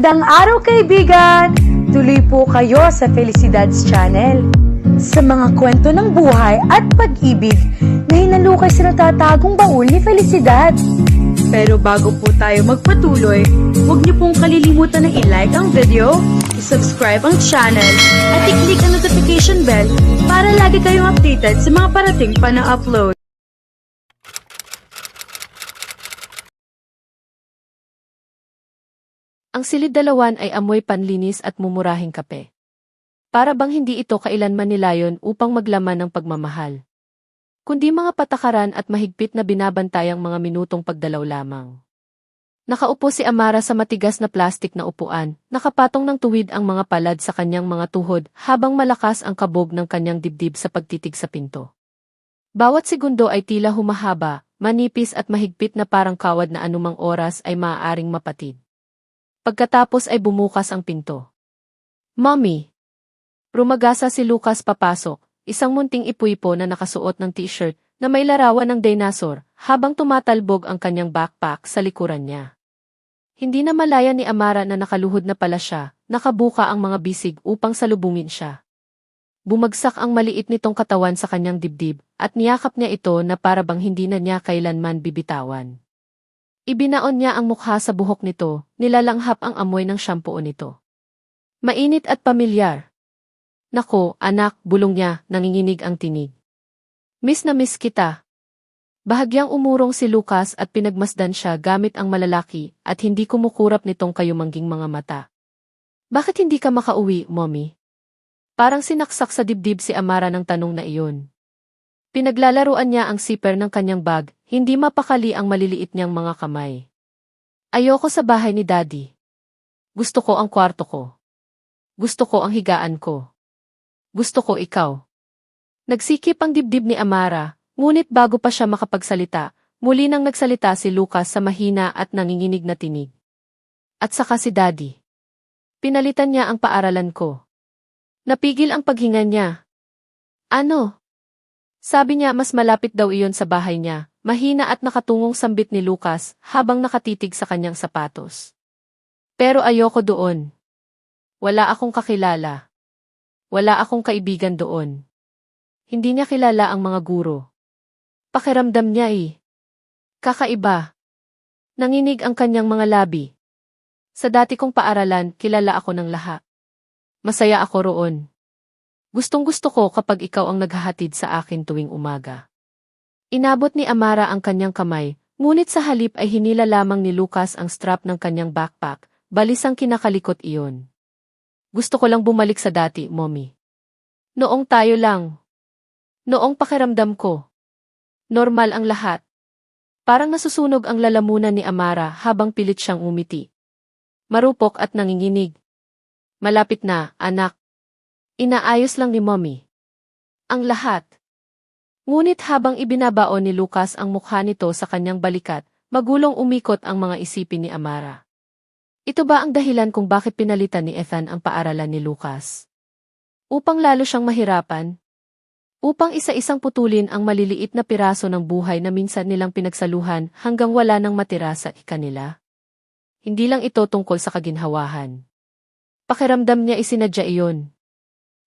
Magandang araw kaibigan! Tuloy po kayo sa Felicidad's Channel. Sa mga kwento ng buhay at pag-ibig na hinalukay sa natatagong baul ni Felicidad. Pero bago po tayo magpatuloy, huwag niyo pong kalilimutan na i-like ang video, i-subscribe ang channel, at i-click ang notification bell para lagi kayong updated sa mga parating pa na upload. Ang silid-dalawan ay amoy panlinis at mumurahing kape. Para bang hindi ito kailanman nilayon upang maglaman ng pagmamahal, kundi mga patakaran at mahigpit na binabantayang mga minutong pagdalaw lamang. Nakaupo si Amara sa matigas na plastik na upuan, nakapatong ng tuwid ang mga palad sa kanyang mga tuhod habang malakas ang kabog ng kanyang dibdib sa pagtitig sa pinto. Bawat segundo ay tila humahaba, manipis at mahigpit na parang kawad na anumang oras ay maaaring mapatid. Pagkatapos ay bumukas ang pinto. "Mommy!" Rumagasa si Lucas papasok, isang munting ipuipo na nakasuot ng t-shirt na may larawan ng dinosaur habang tumatalbog ang kanyang backpack sa likuran niya. Hindi na malaya ni Amara na nakaluhod na pala siya, nakabuka ang mga bisig upang salubungin siya. Bumagsak ang maliit nitong katawan sa kanyang dibdib at niyakap niya ito na para bang hindi na niya kailanman bibitawan. Ibinaon niya ang mukha sa buhok nito, nilalanghap ang amoy ng shampoo nito. Mainit at pamilyar. "Nako, anak," bulong niya, nanginginig ang tinig. "Miss na miss kita." Bahagyang umurong si Lucas at pinagmasdan siya gamit ang malalaki at hindi kumukurap nitong kayumangging mga mata. "Bakit hindi ka makauwi, mommy?" Parang sinaksak sa dibdib si Amara ng tanong na iyon. Pinaglalaruan niya ang zipper ng kanyang bag, hindi mapakali ang maliliit niyang mga kamay. "Ayoko sa bahay ni Daddy. Gusto ko ang kwarto ko. Gusto ko ang higaan ko. Gusto ko ikaw." Nagsikip ang dibdib ni Amara, ngunit bago pa siya makapagsalita, muli nang nagsalita si Lucas sa mahina at nanginginig na tinig. "At saka si Daddy. Pinalitan niya ang paaralan ko." Napigil ang paghinga niya. "Ano?" Sabi niya mas malapit daw iyon sa bahay niya, mahina at nakatungong sambit ni Lucas habang nakatitig sa kanyang sapatos. "Pero ayoko doon. Wala akong kakilala. Wala akong kaibigan doon. Hindi niya kilala ang mga guro. Pakiramdam niya kakaiba." Nanginig ang kanyang mga labi. "Sa dati kong paaralan, kilala ako ng lahat. Masaya ako roon. Gustong-gusto ko kapag ikaw ang naghahatid sa akin tuwing umaga." Inabot ni Amara ang kanyang kamay, ngunit sa halip ay hinila lamang ni Lucas ang strap ng kanyang backpack, balisang kinakalikot iyon. "Gusto ko lang bumalik sa dati, mommy. Noong tayo lang. Noong pakiramdam ko. Normal ang lahat." Parang nasusunog ang lalamunan ni Amara habang pilit siyang umiti. Marupok at nanginginig. "Malapit na, anak. Inaayos lang ni mommy ang lahat." Ngunit habang ibinabaon ni Lucas ang mukha nito sa kanyang balikat, magulong umikot ang mga isipin ni Amara. Ito ba ang dahilan kung bakit pinalitan ni Ethan ang paaralan ni Lucas? Upang lalo siyang mahirapan? Upang isa-isang putulin ang maliliit na piraso ng buhay na minsan nilang pinagsaluhan hanggang wala nang matira sa kanila? Hindi lang ito tungkol sa kaginhawahan. Pakiramdam niya isinadya iyon.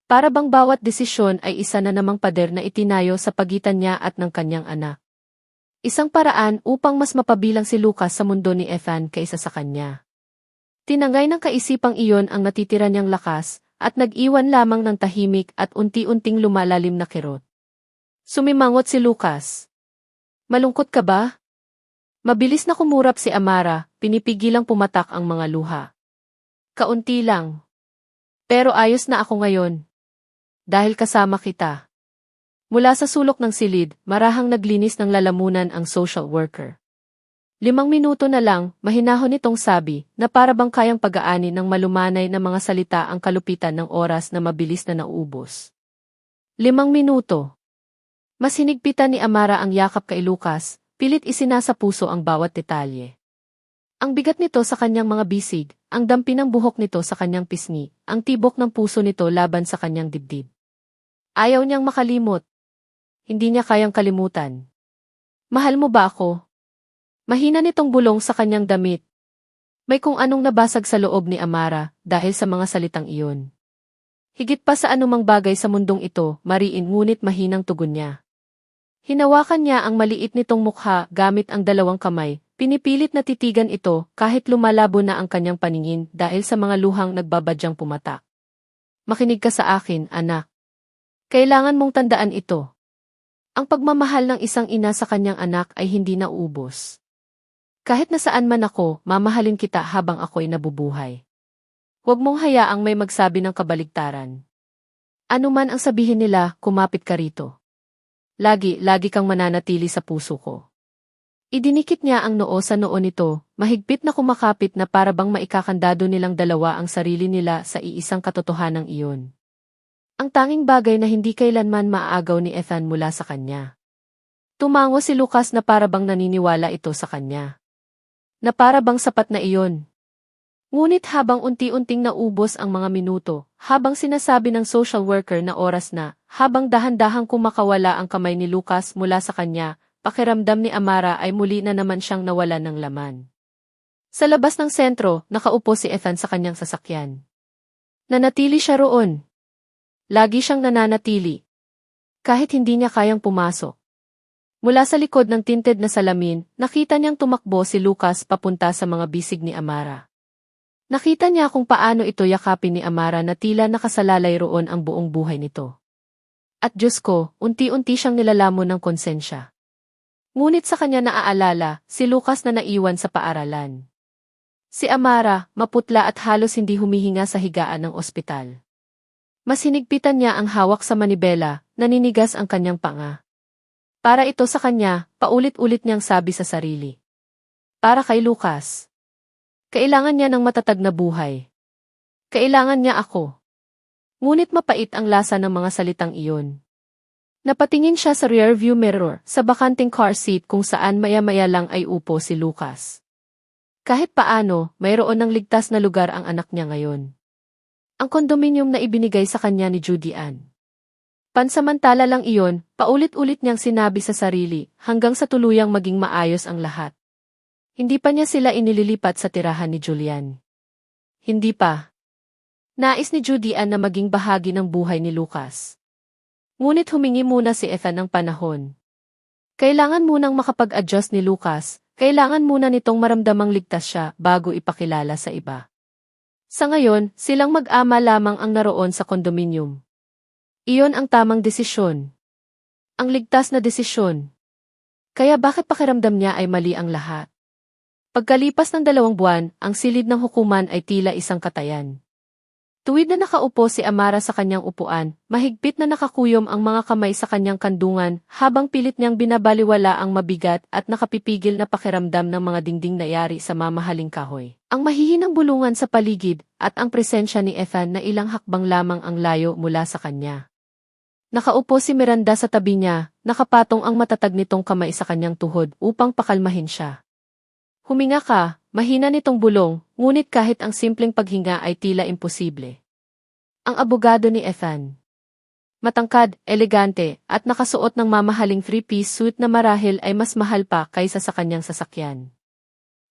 Para bang bawat desisyon ay isa na namang pader na itinayo sa pagitan niya at ng kanyang anak. Isang paraan upang mas mapabilang si Lucas sa mundo ni Ethan kaysa sa kanya. Tinangay ng kaisipang iyon ang natitira niyang lakas at nag-iwan lamang ng tahimik at unti-unting lumalalim na kirot. Sumimangot si Lucas. "Malungkot ka ba?" Mabilis na kumurap si Amara, pinipigilang pumatak ang mga luha. "Kaunti lang. Pero ayos na ako ngayon. Dahil kasama kita." Mula sa sulok ng silid, marahang naglinis ng lalamunan ang social worker. 5 minuto na lang, mahinahon itong sabi, na para bang kayang pag-aani ng malumanay na mga salita ang kalupitan ng oras na mabilis na nauubos. 5 minuto. Mas hinigpitan ni Amara ang yakap kay Lucas, pilit isinasa puso ang bawat detalye. Ang bigat nito sa kanyang mga bisig, ang dampi ng buhok nito sa kanyang pisngi, ang tibok ng puso nito laban sa kanyang dibdib. Ayaw niyang makalimot. Hindi niya kayang kalimutan. "Mahal mo ba ako?" Mahina nitong bulong sa kanyang damit. May kung anong nabasag sa loob ni Amara dahil sa mga salitang iyon. Higit pa sa anumang bagay sa mundong ito, mariin ngunit mahinang tugon niya. Hinawakan niya ang maliit nitong mukha gamit ang dalawang kamay, pinipilit na titigan ito kahit lumalabo na ang kanyang paningin dahil sa mga luhang nagbabadyang pumatak. Makinig ka sa akin, anak. Kailangan mong tandaan ito. Ang pagmamahal ng isang ina sa kanyang anak ay hindi nauubos. Kahit nasaan man ako, mamahalin kita habang ako'y nabubuhay. Huwag mong hayaang may magsabi ng kabaligtaran. Ano man ang sabihin nila, kumapit ka rito. Lagi kang mananatili sa puso ko. Idinikit niya ang noo sa noo nito, mahigpit na kumakapit na para bang maikakandado nilang dalawa ang sarili nila sa iisang katotohanang iyon. Ang tanging bagay na hindi kailanman maaagaw ni Ethan mula sa kanya. Tumango si Lucas na para bang naniniwala ito sa kanya. Na para bang sapat na iyon. Ngunit habang unti-unting naubos ang mga minuto, habang sinasabi ng social worker na oras na, habang dahan-dahang kumakawala ang kamay ni Lucas mula sa kanya, pakiramdam ni Amara ay muli na naman siyang nawalan ng laman. Sa labas ng sentro, nakaupo si Ethan sa kanyang sasakyan. Nanatili siya roon. Lagi siyang nananatili. Kahit hindi niya kayang pumasok. Mula sa likod ng tinted na salamin, nakita niyang tumakbo si Lucas papunta sa mga bisig ni Amara. Nakita niya kung paano ito yakapin ni Amara na tila nakasalalay roon ang buong buhay nito. At Diyos ko, unti-unti siyang nilalamon ng konsensya. Ngunit sa kanya naaalala, si Lucas na naiwan sa paaralan. Si Amara, maputla at halos hindi humihinga sa higaan ng ospital. Mas hinigpitan niya ang hawak sa manibela, naninigas ang kanyang panga. Para ito sa kanya, paulit-ulit niyang sabi sa sarili. Para kay Lucas. Kailangan niya ng matatag na buhay. Kailangan niya ako. Ngunit mapait ang lasa ng mga salitang iyon. Napatingin siya sa rearview mirror, sa bakanting car seat kung saan maya-maya lang ay upo si Lucas. Kahit paano, mayroon ng ligtas na lugar ang anak niya ngayon. Ang kondominium na ibinigay sa kanya ni Judy Ann. Pansamantala lang iyon, paulit-ulit niyang sinabi sa sarili, hanggang sa tuluyang maging maayos ang lahat. Hindi pa niya sila inililipat sa tirahan ni Julian. Hindi pa. Nais ni Judy Ann na maging bahagi ng buhay ni Lucas. Ngunit humingi muna si Ethan ng panahon. Kailangan munang makapag-adjust ni Lucas, kailangan muna nitong maramdamang ligtas siya bago ipakilala sa iba. Sa ngayon, silang mag-ama lamang ang naroon sa kondominium. Iyon ang tamang desisyon. Ang ligtas na desisyon. Kaya bakit pakiramdam niya ay mali ang lahat? Pagkalipas ng 2 buwan, ang silid ng hukuman ay tila isang katayan. Tuwid na nakaupo si Amara sa kanyang upuan, mahigpit na nakakuyom ang mga kamay sa kanyang kandungan habang pilit niyang binabaliwala ang mabigat at nakapipigil na pakiramdam ng mga dingding na yari sa mamahaling kahoy. Ang mahihinang bulungan sa paligid at ang presensya ni Ethan na ilang hakbang lamang ang layo mula sa kanya. Nakaupo si Miranda sa tabi niya, nakapatong ang matatag nitong kamay sa kanyang tuhod upang pakalmahin siya. Huminga ka, mahina nitong bulong, ngunit kahit ang simpleng paghinga ay tila imposible. Ang abogado ni Ethan. Matangkad, elegante, at nakasuot ng mamahaling 3-piece suit na marahil ay mas mahal pa kaysa sa kanyang sasakyan.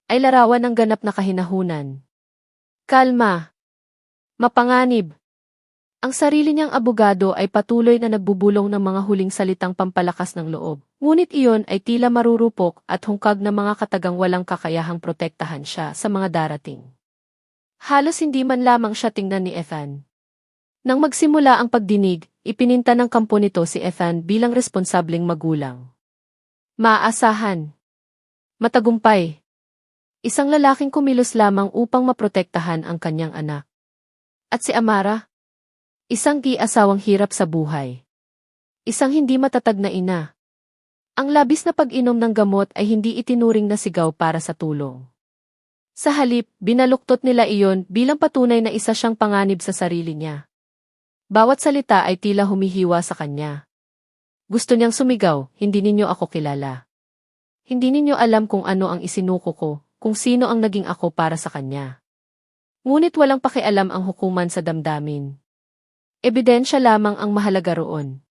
Ay larawan ng ganap na kahinahunan. Kalma. Mapanganib. Ang sarili niyang abogado ay patuloy na nagbubulong ng mga huling salitang pampalakas ng loob. Ngunit iyon ay tila marurupok at hungkag na mga katagang walang kakayahang protektahan siya sa mga darating. Halos hindi man lamang siya tingnan ni Ethan. Nang magsimula ang pagdinig, ipininta ng kampo nito si Ethan bilang responsableng magulang. Maaasahan. Matagumpay. Isang lalaking kumilos lamang upang maprotektahan ang kanyang anak. At si Amara? Isang asawang hirap sa buhay. Isang hindi matatag na ina. Ang labis na pag-inom ng gamot ay hindi itinuring na sigaw para sa tulong. Sa halip, binaluktot nila iyon bilang patunay na isa siyang panganib sa sarili niya. Bawat salita ay tila humihiwa sa kanya. Gusto niyang sumigaw, hindi ninyo ako kilala. Hindi ninyo alam kung ano ang isinuko ko, kung sino ang naging ako para sa kanya. Ngunit walang pakialam ang hukuman sa damdamin. Ebidensya lamang ang mahalaga roon.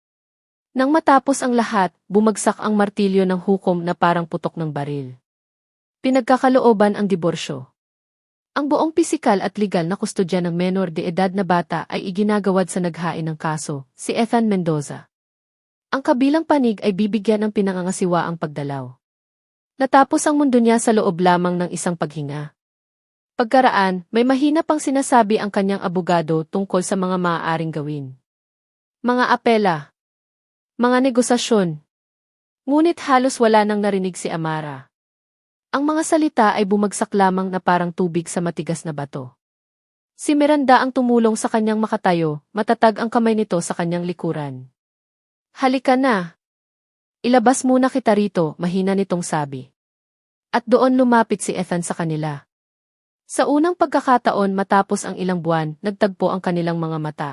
Nang matapos ang lahat, bumagsak ang martilyo ng hukom na parang putok ng baril. Pinagkakalooban ang diborsyo. Ang buong pisikal at legal na kustodya ng menor de edad na bata ay iginagawad sa naghain ng kaso, si Ethan Mendoza. Ang kabilang panig ay bibigyan ng pinangangasiwa ang pagdalaw. Natapos ang mundo niya sa loob lamang ng isang paghinga. Pagkaraan, may mahina pang sinasabi ang kanyang abogado tungkol sa mga maaaring gawin. Mga apela. Mga negosasyon. Ngunit halos wala nang narinig si Amara. Ang mga salita ay bumagsak lamang na parang tubig sa matigas na bato. Si Miranda ang tumulong sa kanyang makatayo, matatag ang kamay nito sa kanyang likuran. Halika na. Ilabas muna kita rito, mahina nitong sabi. At doon lumapit si Ethan sa kanila. Sa unang pagkakataon matapos ang ilang buwan, nagtagpo ang kanilang mga mata.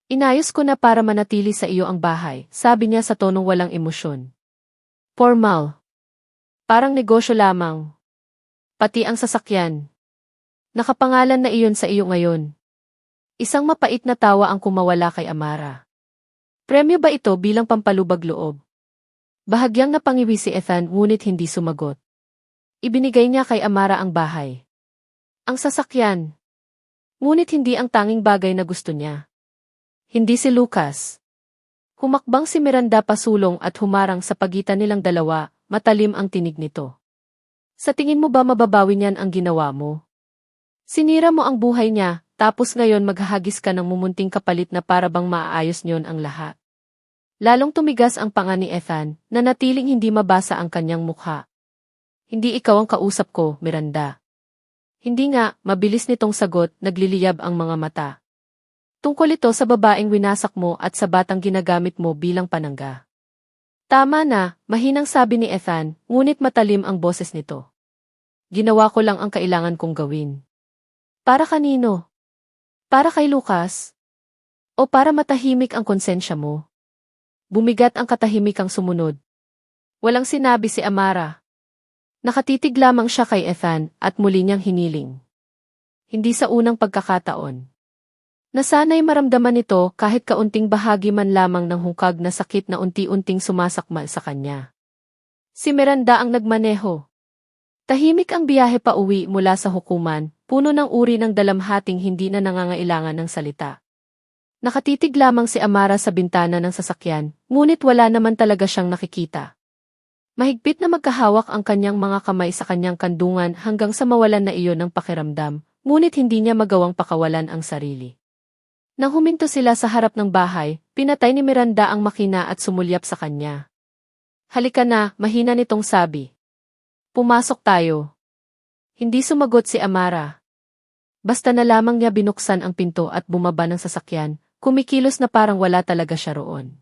Inayos ko na para manatili sa iyo ang bahay, sabi niya sa tonong walang emosyon. Formal. Parang negosyo lamang. Pati ang sasakyan. Nakapangalan na iyon sa iyo ngayon. Isang mapait na tawa ang kumawala kay Amara. Premyo ba ito bilang pampalubag loob? Bahagyang napangiwi si Ethan ngunit hindi sumagot. Ibinigay niya kay Amara ang bahay. Ang sasakyan. Ngunit hindi ang tanging bagay na gusto niya. Hindi si Lucas. Humakbang si Miranda pasulong at humarang sa pagitan nilang dalawa. Matalim ang tinig nito. Sa tingin mo ba mababawi niyan ang ginawa mo? Sinira mo ang buhay niya, tapos ngayon maghahagis ka ng mumunting kapalit na para bang maaayos niyon ang lahat. Lalong tumigas ang panga ni Ethan, na natiling hindi mabasa ang kanyang mukha. Hindi ikaw ang kausap ko, Miranda. Hindi nga, mabilis nitong sagot, nagliliyab ang mga mata. Tungkol ito sa babaeng winasak mo at sa batang ginagamit mo bilang panangga. Tama na, mahinang sabi ni Ethan, ngunit matalim ang boses nito. Ginawa ko lang ang kailangan kong gawin. Para kanino? Para kay Lucas? O para matahimik ang konsensya mo? Bumigat ang katahimikang sumunod. Walang sinabi si Amara. Nakatitig lamang siya kay Ethan at muli niyang hiniling. Hindi sa unang pagkakataon. Nasanay maramdaman ito kahit kaunting bahagi man lamang ng hungkag na sakit na unti-unting sumasakmal sa kanya. Si Miranda ang nagmaneho. Tahimik ang biyahe pa uwi mula sa hukuman, puno ng uri ng dalamhating hindi na nangangailangan ng salita. Nakatitig lamang si Amara sa bintana ng sasakyan, ngunit wala naman talaga siyang nakikita. Mahigpit na magkahawak ang kanyang mga kamay sa kanyang kandungan hanggang sa mawalan na iyon ng pakiramdam, ngunit hindi niya magawang pakawalan ang sarili. Nang huminto sila sa harap ng bahay, pinatay ni Miranda ang makina at sumulyap sa kanya. Halika na, mahina nitong sabi. Pumasok tayo. Hindi sumagot si Amara. Basta na lamang niya binuksan ang pinto at bumaba ng sasakyan, kumikilos na parang wala talaga siya roon.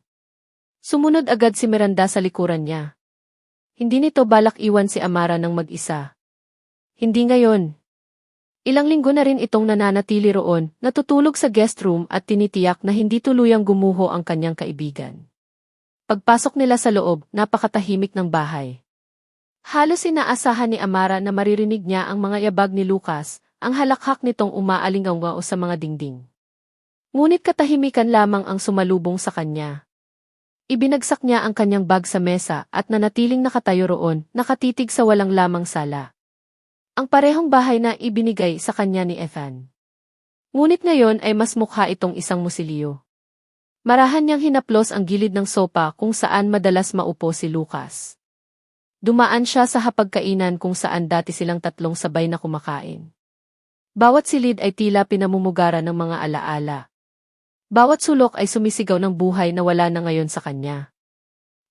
Sumunod agad si Miranda sa likuran niya. Hindi nito balak iwan si Amara ng mag-isa. Hindi ngayon. Ilang linggo na rin itong nananatili roon, natutulog sa guest room at tinitiyak na hindi tuluyang gumuho ang kanyang kaibigan. Pagpasok nila sa loob, napakatahimik ng bahay. Halos inaasahan ni Amara na maririnig niya ang mga yabag ni Lucas, ang halakhak nitong umaalingaw sa mga dingding. Ngunit katahimikan lamang ang sumalubong sa kanya. Ibinagsak niya ang kanyang bag sa mesa at nanatiling nakatayo roon, nakatitig sa walang lamang sala. Ang parehong bahay na ibinigay sa kanya ni Ethan. Ngunit ngayon ay mas mukha itong isang musilyo. Marahan niyang hinaplos ang gilid ng sopa kung saan madalas maupo si Lucas. Dumaan siya sa hapagkainan kung saan dati silang tatlong sabay na kumakain. Bawat silid ay tila pinamumugaran ng mga alaala. Bawat sulok ay sumisigaw ng buhay na wala na ngayon sa kanya.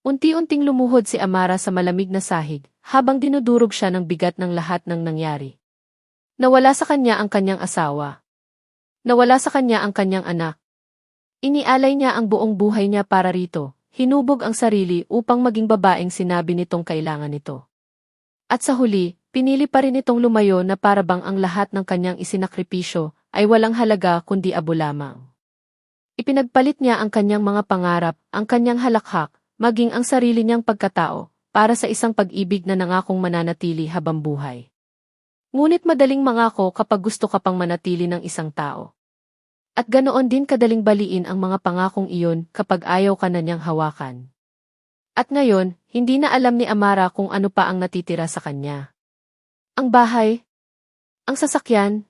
Unti-unting lumuhod si Amara sa malamig na sahig, habang dinudurog siya ng bigat ng lahat ng nangyari. Nawala sa kanya ang kanyang asawa. Nawala sa kanya ang kanyang anak. Inialay niya ang buong buhay niya para rito, hinubog ang sarili upang maging babaeng sinabi nitong kailangan nito. At sa huli, pinili pa rin itong lumayo na para bang ang lahat ng kanyang isinakripisyo ay walang halaga kundi abo lamang. Ipinagpalit niya ang kanyang mga pangarap, ang kanyang halakhak, maging ang sarili niyang pagkatao, para sa isang pag-ibig na nangakong mananatili habang buhay. Ngunit madaling mangako kapag gusto ka pang manatili ng isang tao. At ganoon din kadaling baliin ang mga pangakong iyon kapag ayaw ka na niyang hawakan. At ngayon, hindi na alam ni Amara kung ano pa ang natitira sa kanya. Ang bahay? Ang sasakyan?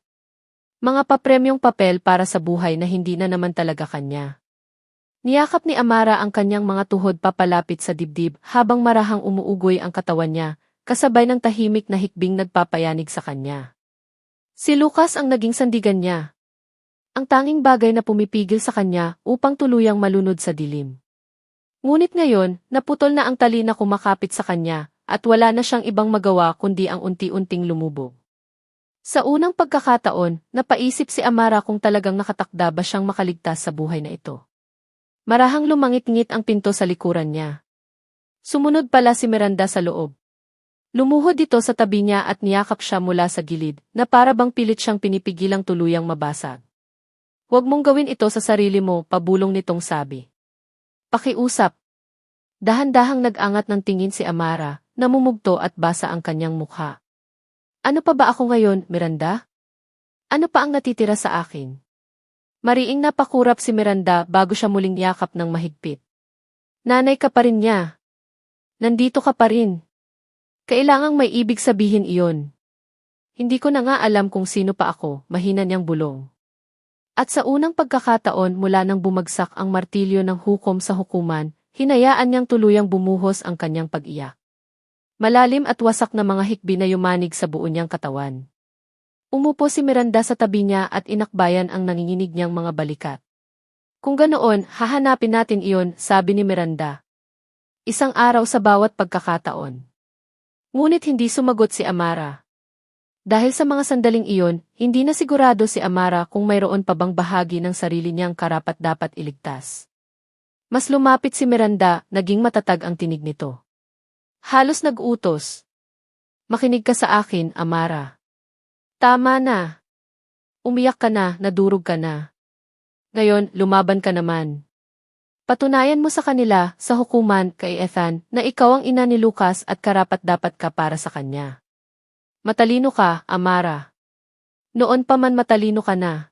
Mga papremyong papel para sa buhay na hindi na naman talaga kanya. Niyakap ni Amara ang kanyang mga tuhod papalapit sa dibdib habang marahang umuugoy ang katawan niya, kasabay ng tahimik na hikbing nagpapayanig sa kanya. Si Lucas ang naging sandigan niya. Ang tanging bagay na pumipigil sa kanya upang tuluyang malunod sa dilim. Ngunit ngayon, naputol na ang tali na kumakapit sa kanya, at wala na siyang ibang magawa kundi ang unti-unting lumubog. Sa unang pagkakataon, napaisip si Amara kung talagang nakatakda ba siyang makaligtas sa buhay na ito. Marahang lumangit-ngit ang pinto sa likuran niya. Sumunod pala si Miranda sa loob. Lumuhod ito sa tabi niya at niyakap siya mula sa gilid, na para bang pilit siyang pinipigilang tuluyang mabasag. Huwag mong gawin ito sa sarili mo, pabulong nitong sabi. Pakiusap. Dahan-dahang nag-angat ng tingin si Amara, namumugto at basa ang kanyang mukha. Ano pa ba ako ngayon, Miranda? Ano pa ang natitira sa akin? Mariing napakurap si Miranda bago siya muling yakap ng mahigpit. Nanay ka pa rin niya. Nandito ka pa rin. Kailangang may ibig sabihin iyon. Hindi ko na nga alam kung sino pa ako, mahina niyang bulong. At sa unang pagkakataon mula nang bumagsak ang martilyo ng hukom sa hukuman, hinayaan niyang tuluyang bumuhos ang kanyang pag-iyak. Malalim at wasak na mga hikbi na yumanig sa buo niyang katawan. Umupo si Miranda sa tabi niya at inakbayan ang nanginginig niyang mga balikat. Kung ganoon, hahanapin natin iyon, sabi ni Miranda. Isang araw sa bawat pagkakataon. Ngunit hindi sumagot si Amara. Dahil sa mga sandaling iyon, hindi na sigurado si Amara kung mayroon pa bang bahagi ng sarili niyang karapat-dapat iligtas. Mas lumapit si Miranda, naging matatag ang tinig nito. Halos nag-utos. Makinig ka sa akin, Amara. Tama na. Umiyak ka na, nadurog ka na. Ngayon, lumaban ka naman. Patunayan mo sa kanila, sa hukuman, kay Ethan, na ikaw ang ina ni Lucas at karapat-dapat ka para sa kanya. Matalino ka, Amara. Noon pa man matalino ka na.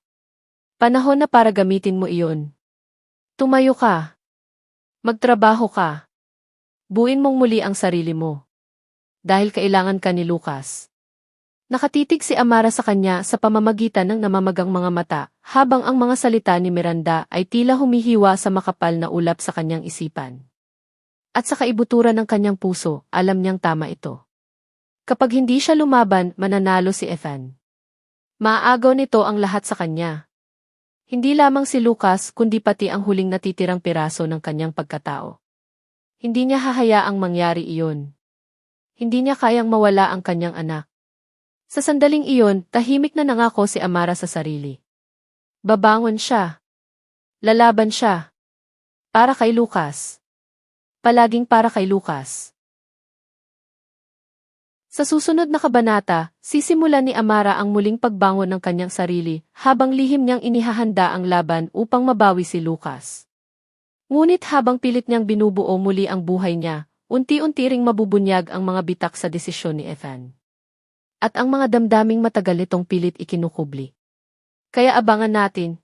Panahon na para gamitin mo iyon. Tumayo ka. Magtrabaho ka. Buuin mong muli ang sarili mo. Dahil kailangan ka ni Lucas. Nakatitig si Amara sa kanya sa pamamagitan ng namamagang mga mata, habang ang mga salita ni Miranda ay tila humihiwa sa makapal na ulap sa kanyang isipan. At sa kaibuturan ng kanyang puso, alam niyang tama ito. Kapag hindi siya lumaban, mananalo si Ethan. Maaagaw nito ang lahat sa kanya. Hindi lamang si Lucas kundi pati ang huling natitirang piraso ng kanyang pagkatao. Hindi niya hahayaang mangyari iyon. Hindi niya kayang mawala ang kanyang anak. Sa sandaling iyon, tahimik na nangako si Amara sa sarili. Babangon siya. Lalaban siya. Para kay Lucas. Palaging para kay Lucas. Sa susunod na kabanata, sisimulan ni Amara ang muling pagbangon ng kanyang sarili, habang lihim niyang inihahanda ang laban upang mabawi si Lucas. Ngunit habang pilit niyang binubuo muli ang buhay niya, unti-unti ring mabubunyag ang mga bitak sa desisyon ni Ethan. At ang mga damdaming matagal nitong pilit ikinukubli. Kaya abangan natin,